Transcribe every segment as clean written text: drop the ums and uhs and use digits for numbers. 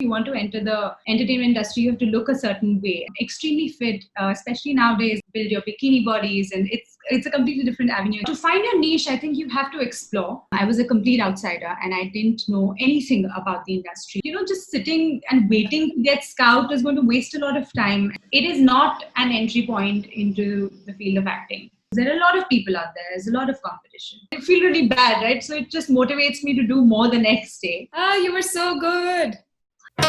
You want to enter the entertainment industry, you have to look a certain way, extremely fit, especially nowadays, build your bikini bodies, and it's a completely different avenue. To find your niche, I think you have to explore. I was a complete outsider and I didn't know anything about the industry. Just sitting and waiting to get scout is going to waste a lot of time. It is not an entry point into the field of acting. There are a lot of people out there. There's a lot of competition. I feel really bad, right? So it just motivates me to do more the next day. You were so good. Hi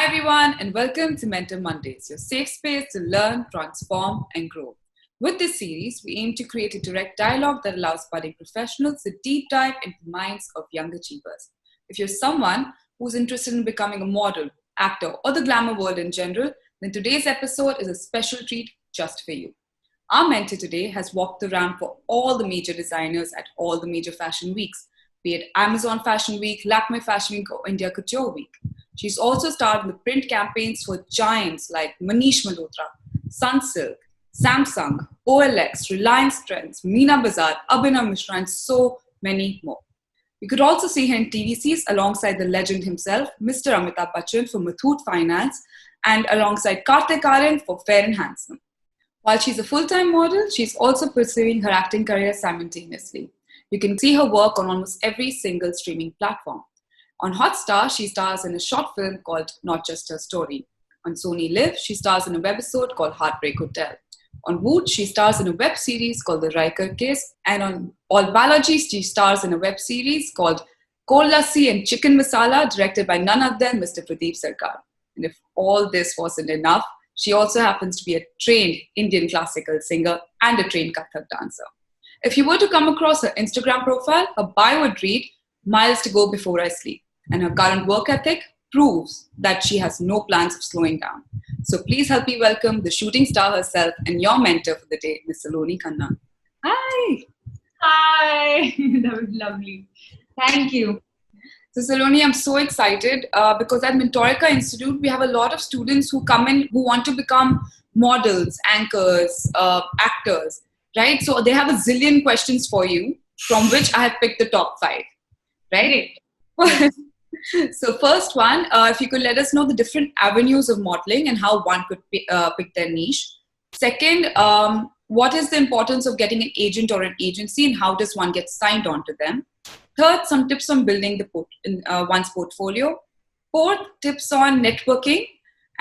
everyone and welcome to Mentor Mondays, your safe space to learn, transform and grow. With this series, we aim to create a direct dialogue that allows budding professionals to deep dive into the minds of young achievers. If you're someone who's interested in becoming a model, actor, or the glamour world in general, then today's episode is a special treat just for you. Our mentor today has walked the ramp for all the major designers at all the major fashion weeks, be it Amazon Fashion Week, Lakme Fashion Week, or India Couture Week. She's also starred in the print campaigns for giants like Manish Malhotra, Sunsilk, Samsung, OLX, Reliance Trends, Meena Bazar, Abhinav Mishra, and so many more. You could also see her in TVCs alongside the legend himself, Mr. Amitabh Bachchan for Muthoot Finance, and alongside Kartik Aaryan for Fair and Handsome. While she's a full-time model, she's also pursuing her acting career simultaneously. You can see her work on almost every single streaming platform. On Hotstar, she stars in a short film called Not Just Her Story. On Sony Live, she stars in a webisode called Heartbreak Hotel. On Woot, she stars in a web series called The Riker Case. And on All Balaji, she stars in a web series called Kol Lassi and Chicken Masala, directed by none other than Mr. Pradeep Sarkar. And if all this wasn't enough, she also happens to be a trained Indian classical singer and a trained Kathak dancer. If you were to come across her Instagram profile, her bio would read, "Miles to go before I sleep." And her current work ethic proves that she has no plans of slowing down. So please help me welcome the shooting star herself and your mentor for the day, Ms. Saloni Khanna. Hi! Hi! That was lovely. Thank you. So Saloni, I'm so excited because at Mentorica Institute, we have a lot of students who come in who want to become models, anchors, actors, right? So they have a zillion questions for you, from which I have picked the top 5, right? So first one, if you could let us know the different avenues of modeling and how one could pick their niche. Second, what is the importance of getting an agent or an agency and how does one get signed on to them? Third, some tips on building one's portfolio. Fourth, tips on networking.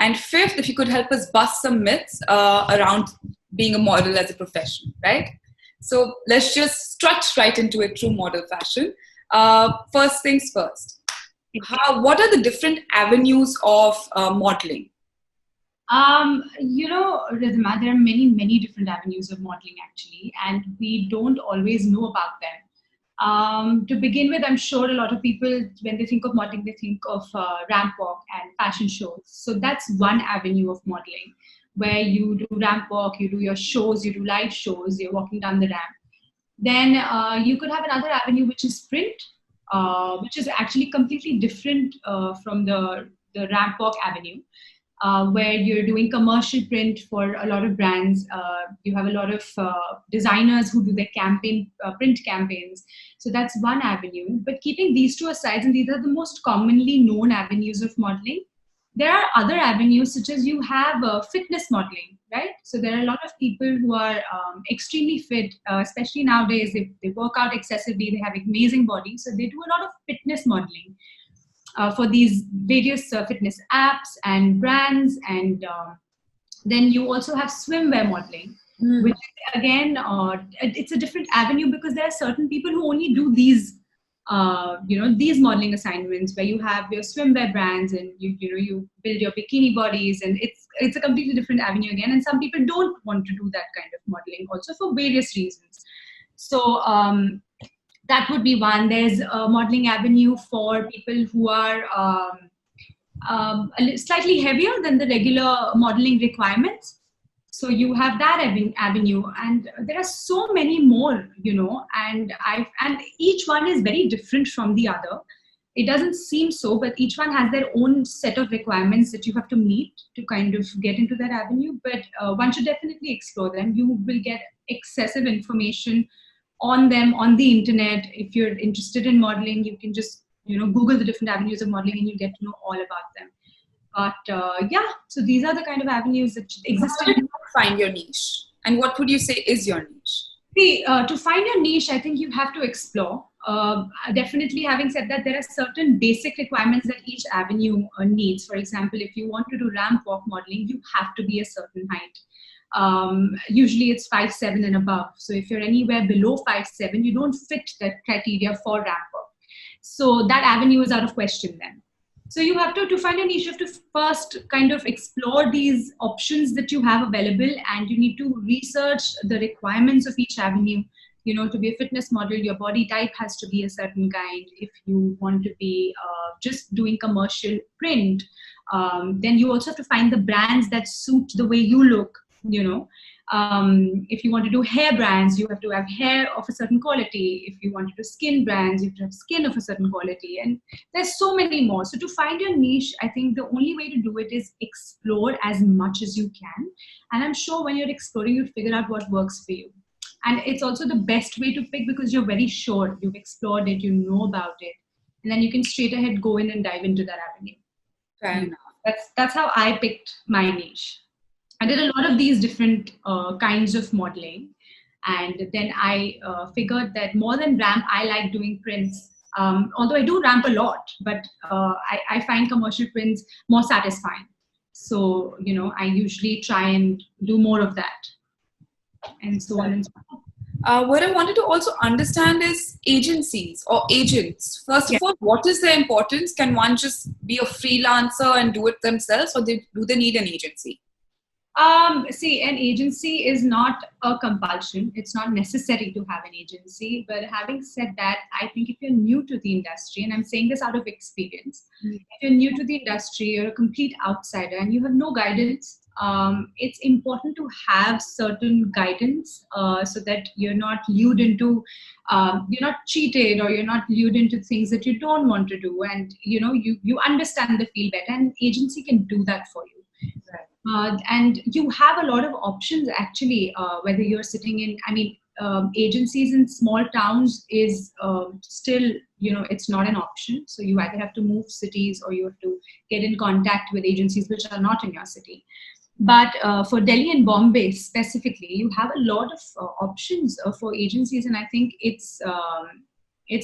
And fifth, if you could help us bust some myths around being a model as a profession, right? So let's just strut right into a true model fashion. First things first. What are the different avenues of modeling? Ridhima, there are many different avenues of modeling actually, and we don't always know about them. To begin with, I'm sure a lot of people, when they think of modeling, they think of ramp walk and fashion shows. So that's one avenue of modeling, where you do ramp walk, you do your shows, you do live shows, you're walking down the ramp. Then you could have another avenue, which is print, which is actually completely different from the ramp walk avenue, where you're doing commercial print for a lot of brands. You have a lot of designers who do their print campaigns. So that's one avenue. But keeping these two aside, and these are the most commonly known avenues of modeling, there are other avenues such as you have fitness modeling, right? So there are a lot of people who are extremely fit, especially nowadays. They work out excessively, they have amazing bodies. So they do a lot of fitness modeling for these various fitness apps and brands. And then you also have swimwear modeling, which again, it's a different avenue because there are certain people who only do these these modeling assignments where you have your swimwear brands and you build your bikini bodies, and it's a completely different avenue again. And some people don't want to do that kind of modeling also for various reasons. So that would be one. There's a modeling avenue for people who are slightly heavier than the regular modeling requirements. So you have that avenue, and there are so many more, and each one is very different from the other. It doesn't seem so, but each one has their own set of requirements that you have to meet to kind of get into that avenue. But one should definitely explore them. You will get excessive information on them on the internet. If you're interested in modeling, you can just Google the different avenues of modeling, and you get to know all about them. But yeah, so these are the kind of avenues that exist. How did you find your niche, and what would you say is your niche? See, to find your niche, I think you have to explore. Definitely, having said that, there are certain basic requirements that each avenue needs. For example, if you want to do ramp walk modeling, you have to be a certain height. Usually it's 5'7" and above. So if you're anywhere below 5'7", you don't fit that criteria for ramp walk. So that avenue is out of question then. So you have to find a niche, you have to first kind of explore these options that you have available, and you need to research the requirements of each avenue. To be a fitness model, your body type has to be a certain kind. If you want to be just doing commercial print, then you also have to find the brands that suit the way you look. If you want to do hair brands, you have to have hair of a certain quality. If you want to do skin brands, you have to have skin of a certain quality. And there's so many more. So to find your niche, I think the only way to do it is explore as much as you can. And I'm sure when you're exploring, you'll figure out what works for you. And it's also the best way to pick because you're very sure you've explored it, you know about it. And then you can straight ahead go in and dive into that avenue. Fair enough. That's how I picked my niche. I did a lot of these different kinds of modeling. And then I figured that more than ramp, I like doing prints. Although I do ramp a lot, but I find commercial prints more satisfying. So, I usually try and do more of that. And so on and so on. What I wanted to also understand is agencies or agents. First of all, what is their importance? Can one just be a freelancer and do it themselves, or do they need an agency? See, an agency is not a compulsion. It's not necessary to have an agency. But having said that, I think if you're new to the industry, and I'm saying this out of experience, if you're new to the industry, you're a complete outsider and you have no guidance, it's important to have certain guidance so that you're not lured into, you're not cheated, or you're not lured into things that you don't want to do. And, you understand the field better, and agency can do that for you. Right. And you have a lot of options actually, whether you're sitting in, agencies in small towns is still, it's not an option. So you either have to move cities or you have to get in contact with agencies which are not in your city. But for Delhi and Bombay specifically, you have a lot of options for agencies. And I think it's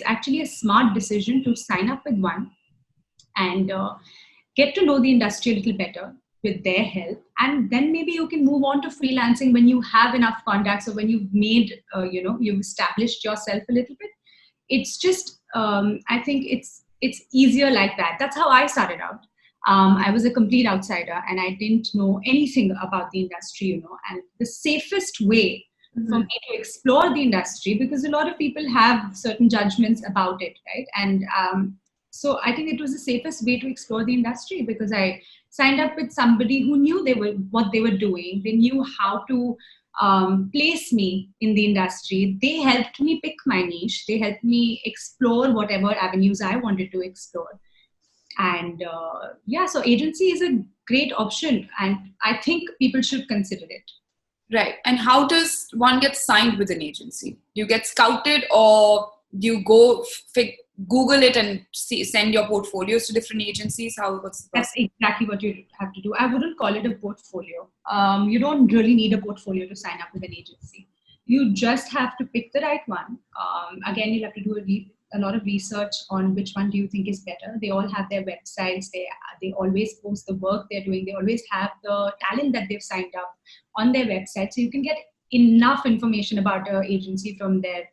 actually a smart decision to sign up with one and get to know the industry a little better with their help, and then maybe you can move on to freelancing when you have enough contacts, or when you've made you've established yourself a little bit. It's just I think it's easier like that. That's how I started out. I was a complete outsider and I didn't know anything about the industry, and the safest way for me to explore the industry, because a lot of people have certain judgments about it, right? And so I think it was the safest way to explore the industry, because I signed up with somebody who knew what they were doing. They knew how to place me in the industry. They helped me pick my niche. They helped me explore whatever avenues I wanted to explore. And so agency is a great option, and I think people should consider it. Right. And how does one get signed with an agency? Do you get scouted, or do you go Google it and send your portfolios to different agencies? What's the process? That's exactly what you have to do. I wouldn't call it a portfolio. You don't really need a portfolio to sign up with an agency. You just have to pick the right one. Again, you'll have to do a lot of research on which one do you think is better. They all have their websites. They always post the work they're doing. They always have the talent that they've signed up on their website. So you can get enough information about an agency from their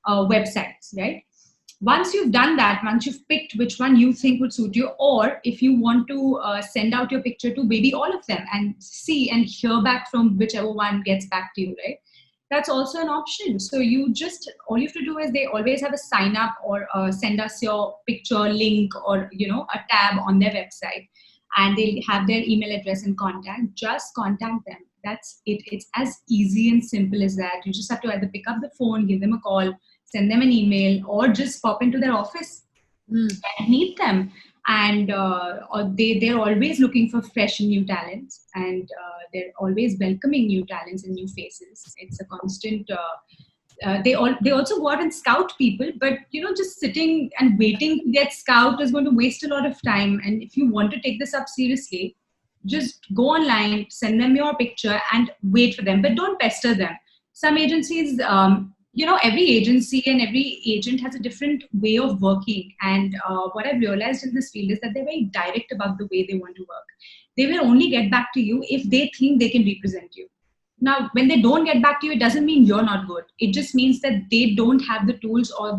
websites, right? Once you've done that, once you've picked which one you think would suit you, or if you want to send out your picture to maybe all of them and see and hear back from whichever one gets back to you, right? That's also an option. So all you have to do is they always have a sign up, or send us your picture link, or, a tab on their website, and they'll have their email address and contact. Just contact them. That's it. It's as easy and simple as that. You just have to either pick up the phone, give them a call, send them an email, or just pop into their office and meet them. And or they're always looking for fresh and new talents, and they're always welcoming new talents and new faces. It's a constant. They also go out and scout people, but just sitting and waiting to get scout is going to waste a lot of time. And if you want to take this up seriously, just go online, send them your picture, and wait for them. But don't pester them. Some agencies, every agency and every agent has a different way of working. And what I've realized in this field is that they're very direct about the way they want to work. They will only get back to you if they think they can represent you. Now, when they don't get back to you, it doesn't mean you're not good. It just means that they don't have the tools, or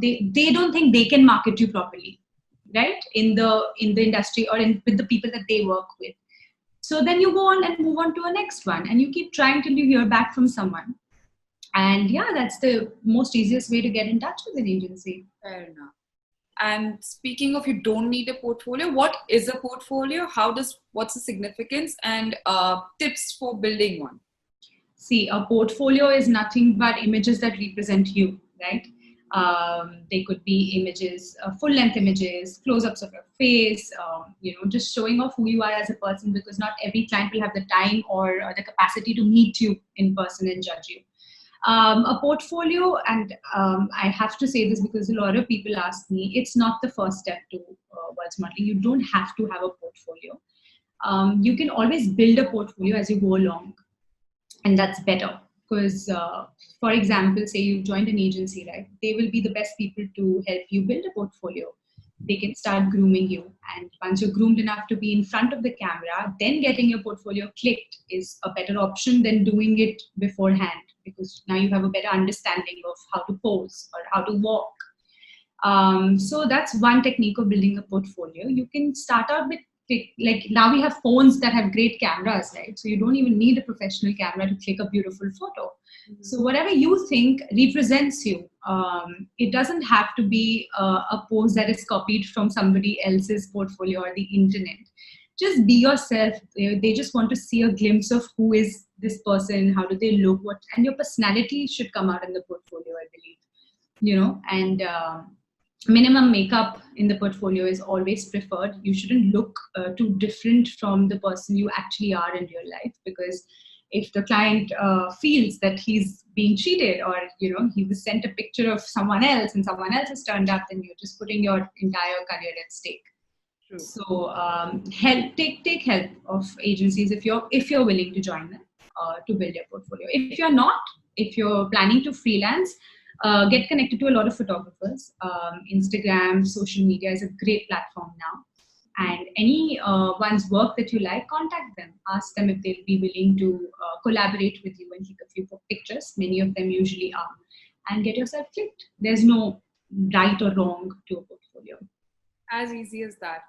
they don't think they can market you properly, right? In the industry, or with the people that they work with. So then you go on and move on to a next one, and you keep trying till you hear back from someone. And yeah, that's the most easiest way to get in touch with an agency. Fair enough. And speaking of, you don't need a portfolio. What is a portfolio? What's the significance, and tips for building one? See, a portfolio is nothing but images that represent you, right? They could be images, full-length images, close-ups of your face, just showing off who you are as a person, because not every client will have the time or the capacity to meet you in person and judge you. A portfolio, and I have to say this because a lot of people ask me, it's not the first step towards modeling. You don't have to have a portfolio. You can always build a portfolio as you go along, and that's better. Because, for example, say you joined an agency, right? They will be the best people to help you build a portfolio. They can start grooming you. And once you're groomed enough to be in front of the camera, then getting your portfolio clicked is a better option than doing it beforehand, because now you have a better understanding of how to pose or how to walk. So that's one technique of building a portfolio. You can start out with, like, now we have phones that have great cameras, right? So you don't even need a professional camera to click a beautiful photo. So whatever you think represents you, it doesn't have to be a pose that is copied from somebody else's portfolio or the internet. Just be yourself. They just want to see a glimpse of who is this person, how do they look, and your personality should come out in the portfolio, I believe. And minimum makeup in the portfolio is always preferred. You shouldn't look too different from the person you actually are in real life, because if the client feels that he's being cheated, or he was sent a picture of someone else and someone else has turned up, then you're just putting your entire career at stake. True. So take help of agencies if you're willing to join them to build your portfolio. If you're not, if you're planning to freelance, get connected to a lot of photographers. Instagram, social media is a great platform now. And any one's work that you like, contact them. Ask them if they'll be willing to collaborate with you and take a few pictures. Many of them usually are. And get yourself clicked. There's no right or wrong to a portfolio. As easy as that.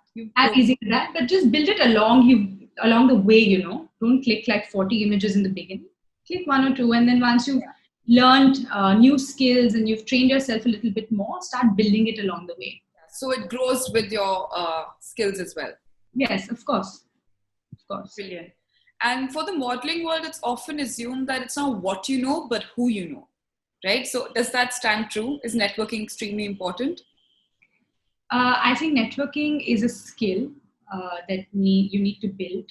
But just build it along the way, Don't click like 40 images in the beginning. Click one or two, and then once you've learned new skills and you've trained yourself a little bit more, start building it along the way. So it grows with your skills as well. Yes, of course. Brilliant. And for the modeling world, it's often assumed that it's not what you know, but who you know, right? So does that stand true? Is networking extremely important? I think networking is a skill that you need to build,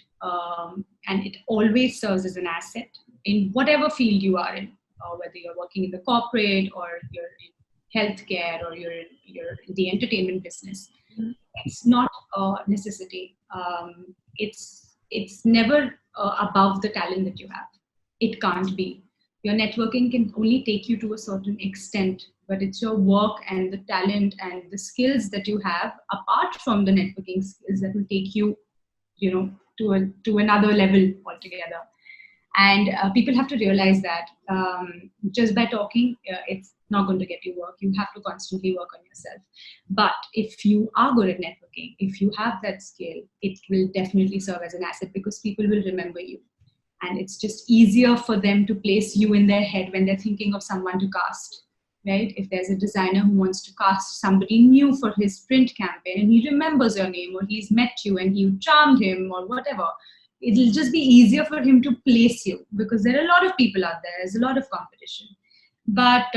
and it always serves as an asset in whatever field you are in, whether you're working in the corporate, or you're in healthcare, or you're in the entertainment business. Mm-hmm. It's not a necessity. It's never above the talent that you have. It can't be. Your networking can only take you to a certain extent, but it's your work and the talent and the skills that you have apart from the networking skills that will take you, to another level altogether. And people have to realize that just by talking, it's not going to get you work. You have to constantly work on yourself. But if you are good at networking, if you have that skill, it will definitely serve as an asset, because people will remember you. And it's just easier for them to place you in their head when they're thinking of someone to cast, right? If there's a designer who wants to cast somebody new for his print campaign, and he remembers your name, or he's met you and you charmed him, or whatever, it'll just be easier for him to place you, because there are a lot of people out there. There's a lot of competition. But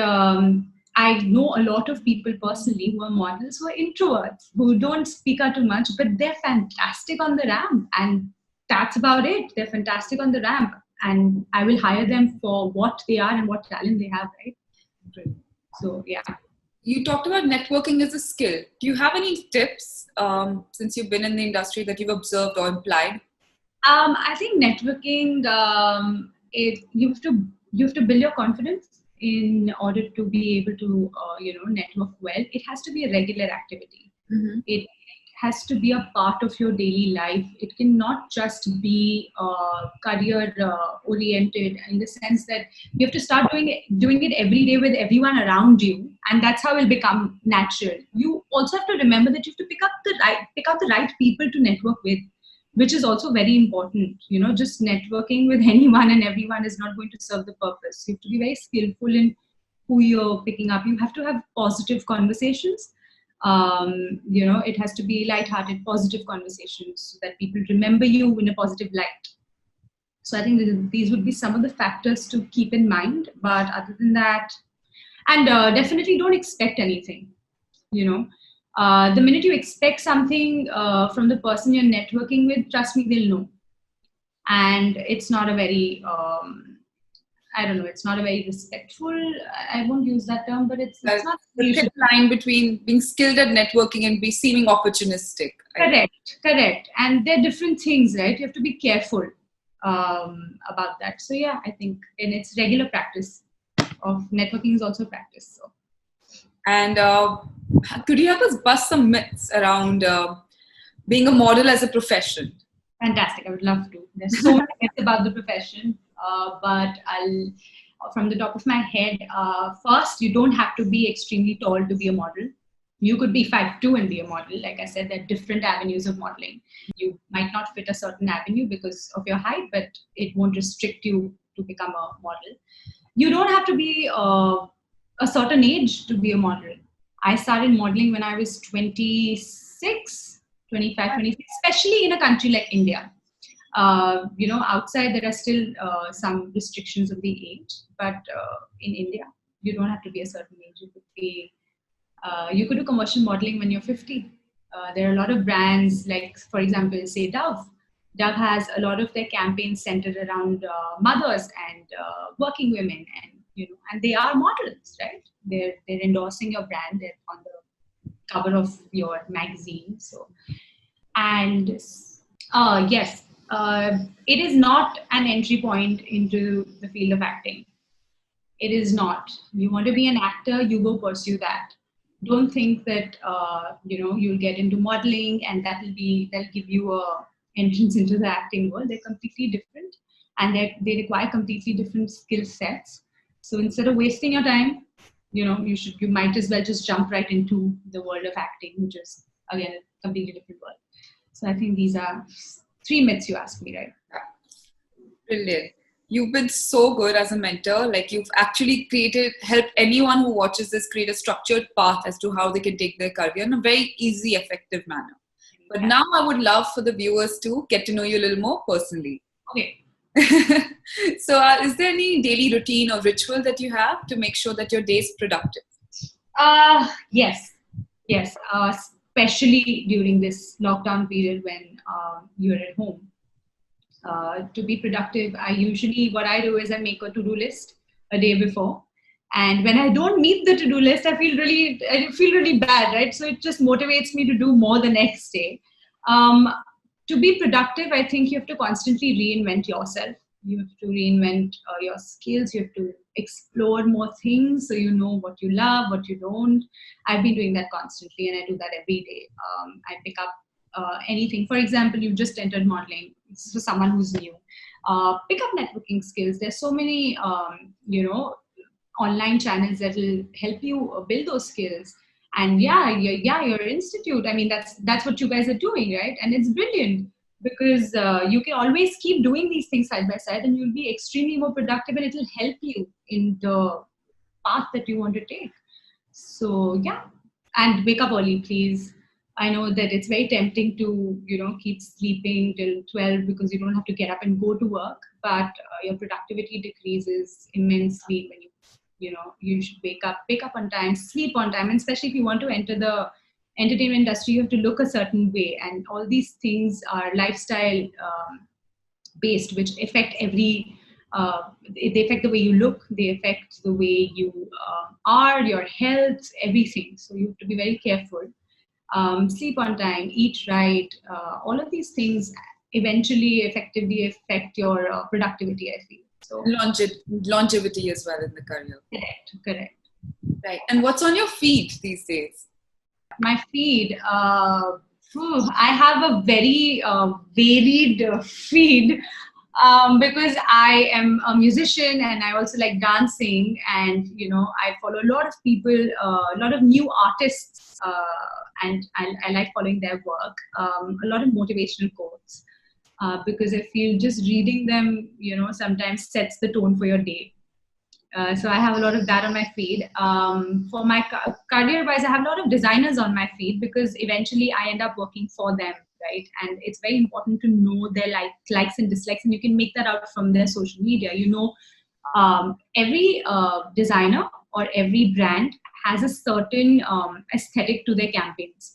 I know a lot of people personally who are models who are introverts, who don't speak out too much, but they're fantastic on the ramp. And that's about it. They're fantastic on the ramp. And I will hire them for what they are and what talent they have, right? So, yeah. You talked about networking as a skill. Do you have any tips since you've been in the industry that you've observed or implied? I think networking, you have to build your confidence in order to be able to network well. It has to be a regular activity. Mm-hmm. It has to be a part of your daily life. It cannot just be career oriented, in the sense that you have to start doing it every day with everyone around you, and that's how it will become natural. You also have to remember that you have to pick out the right people to network with, which is also very important. Just networking with anyone and everyone is not going to serve the purpose. You have to be very skillful in who you're picking up. You have to have positive conversations. It has to be light-hearted, positive conversations so that people remember you in a positive light. So I think these would be some of the factors to keep in mind. But other than that, and definitely don't expect anything. The minute you expect something from the person you're networking with, trust me, they'll know. And it's not a very I don't know, it's not a very respectful, I won't use that term, but it's not the thin line between being skilled at networking and be seeming opportunistic. Correct. And they're different things, right? You have to be careful about that. So yeah, I think, and it's regular practice of networking is also practice. So. And could you help us bust some myths around being a model as a profession? Fantastic. I would love to. There's so many myths about the profession, but from the top of my head, first, you don't have to be extremely tall to be a model. You could be 5'2" and be a model. Like I said, there are different avenues of modeling. You might not fit a certain avenue because of your height, but it won't restrict you to become a model. You don't have to be a certain age to be a model. I started modeling when I was 26, 25, 26, especially in a country like India. Outside there are still some restrictions of the age, but in India, you don't have to be a certain age. You could do commercial modeling when you're 50. There are a lot of brands, like, for example, say Dove. Dove has a lot of their campaigns centered around mothers and working women, and they are models, right? They're endorsing your brand. They're on the cover of your magazine. So, and yes, it is not an entry point into the field of acting. It is not. You want to be an actor, you go pursue that. Don't think that you'll get into modeling and that'll give you a entrance into the acting world. They're completely different, and they require completely different skill sets. So instead of wasting your time, you might as well just jump right into the world of acting, which is again a completely different world. So I think these are 3 myths you asked me, right? Brilliant. You've been so good as a mentor. Like, you've actually helped anyone who watches this create a structured path as to how they can take their career in a very easy, effective manner. But now I would love for the viewers to get to know you a little more personally. Okay. So is there any daily routine or ritual that you have to make sure that your day is productive? Yes. Especially during this lockdown period when you're at home. To be productive, what I do is I make a to-do list a day before. And when I don't meet the to-do list, I feel really bad, right? So it just motivates me to do more the next day. To be productive, I think you have to constantly reinvent yourself. You have to reinvent your skills. You have to explore more things so you know what you love, what you don't. I've been doing that constantly, and I do that every day. I pick up anything. For example, you just entered modeling. This is for someone who's new. Pick up networking skills. There's so many, online channels that will help you build those skills. And your institute. I mean, that's what you guys are doing, right? And it's brilliant because you can always keep doing these things side by side, and you'll be extremely more productive, and it will help you in the path that you want to take. So yeah, and wake up early, please. I know that it's very tempting to, keep sleeping till 12 because you don't have to get up and go to work, but your productivity decreases immensely when you you should wake up on time, sleep on time, and especially if you want to enter the entertainment industry, you have to look a certain way, and all these things are lifestyle based, which affect they affect the way you look, they affect the way you are, your health, everything. So you have to be very careful. Sleep on time, eat right, all of these things eventually effectively affect your productivity, I feel. So Longevity as well in the career. Correct. Right. And what's on your feed these days? My feed, I have a very varied feed, because I am a musician and I also like dancing, and I follow a lot of people, a lot of new artists, and I like following their work. A lot of motivational quotes, because I feel just reading them, sometimes sets the tone for your day. So I have a lot of that on my feed. For my career-wise, I have a lot of designers on my feed, because eventually I end up working for them, right? And it's very important to know their likes and dislikes, and you can make that out from their social media. Every designer or every brand has a certain aesthetic to their campaigns,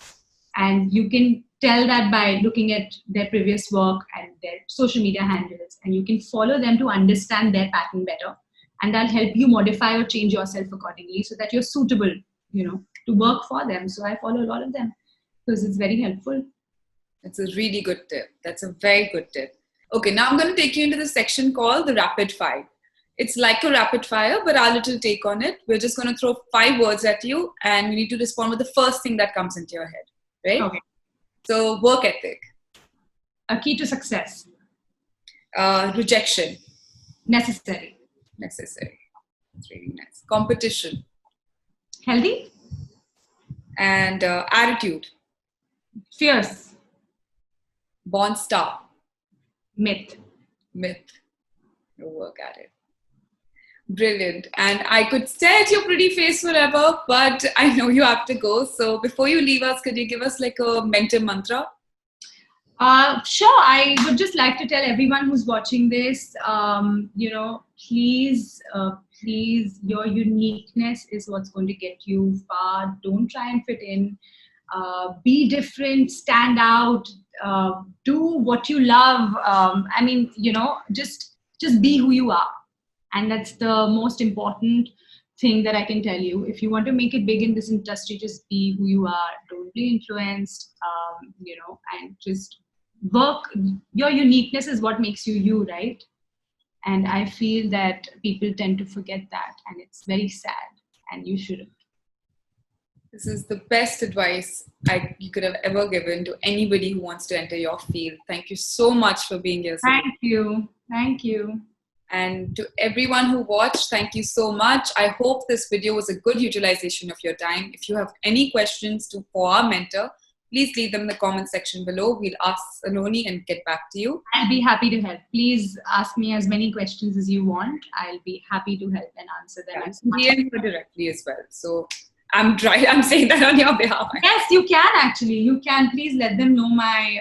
and you can tell that by looking at their previous work and their social media handles, and you can follow them to understand their pattern better, and that'll help you modify or change yourself accordingly so that you're suitable, to work for them. So I follow a lot of them because it's very helpful. That's a really good tip. That's a very good tip. Okay, now I'm going to take you into the section called the rapid fire. It's like a rapid fire, but our little take on it. We're just going to throw 5 words at you, and you need to respond with the first thing that comes into your head, right? Okay. So, work ethic. A key to success. Rejection. Necessary. That's really nice. Competition. Healthy. And attitude. Fierce. Born star. Myth. You'll work at it. Brilliant. And I could stare at your pretty face forever, but I know you have to go. So before you leave us, could you give us like a mentor mantra? Sure. I would just like to tell everyone who's watching this, please, your uniqueness is what's going to get you far. Don't try and fit in. Be different, stand out, do what you love. Just be who you are. And that's the most important thing that I can tell you. If you want to make it big in this industry, just be who you are. Don't be influenced, and just work. Your uniqueness is what makes you you, right? And I feel that people tend to forget that, and it's very sad, and you shouldn't. This is the best advice you could have ever given to anybody who wants to enter your field. Thank you so much for being here. Thank you. And to everyone who watched, thank you so much. I hope this video was a good utilization of your time. If you have any questions for our mentor, please leave them in the comment section below. We'll ask Saloni and get back to you. I'll be happy to help. Please ask me as many questions as you want. I'll be happy to help and answer them. DM her directly as well. So I'm saying that on your behalf. Yes, you can actually. You can. Please let them know my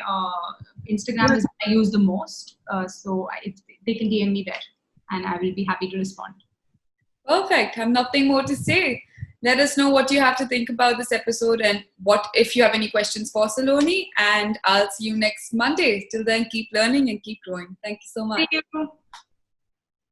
Instagram is what I use the most. So they can DM me there, and I will be happy to respond. Perfect. I have nothing more to say. Let us know what you have to think about this episode, and if you have any questions for Saloni. And I'll see you next Monday. Till then, keep learning and keep growing. Thank you so much. Thank you.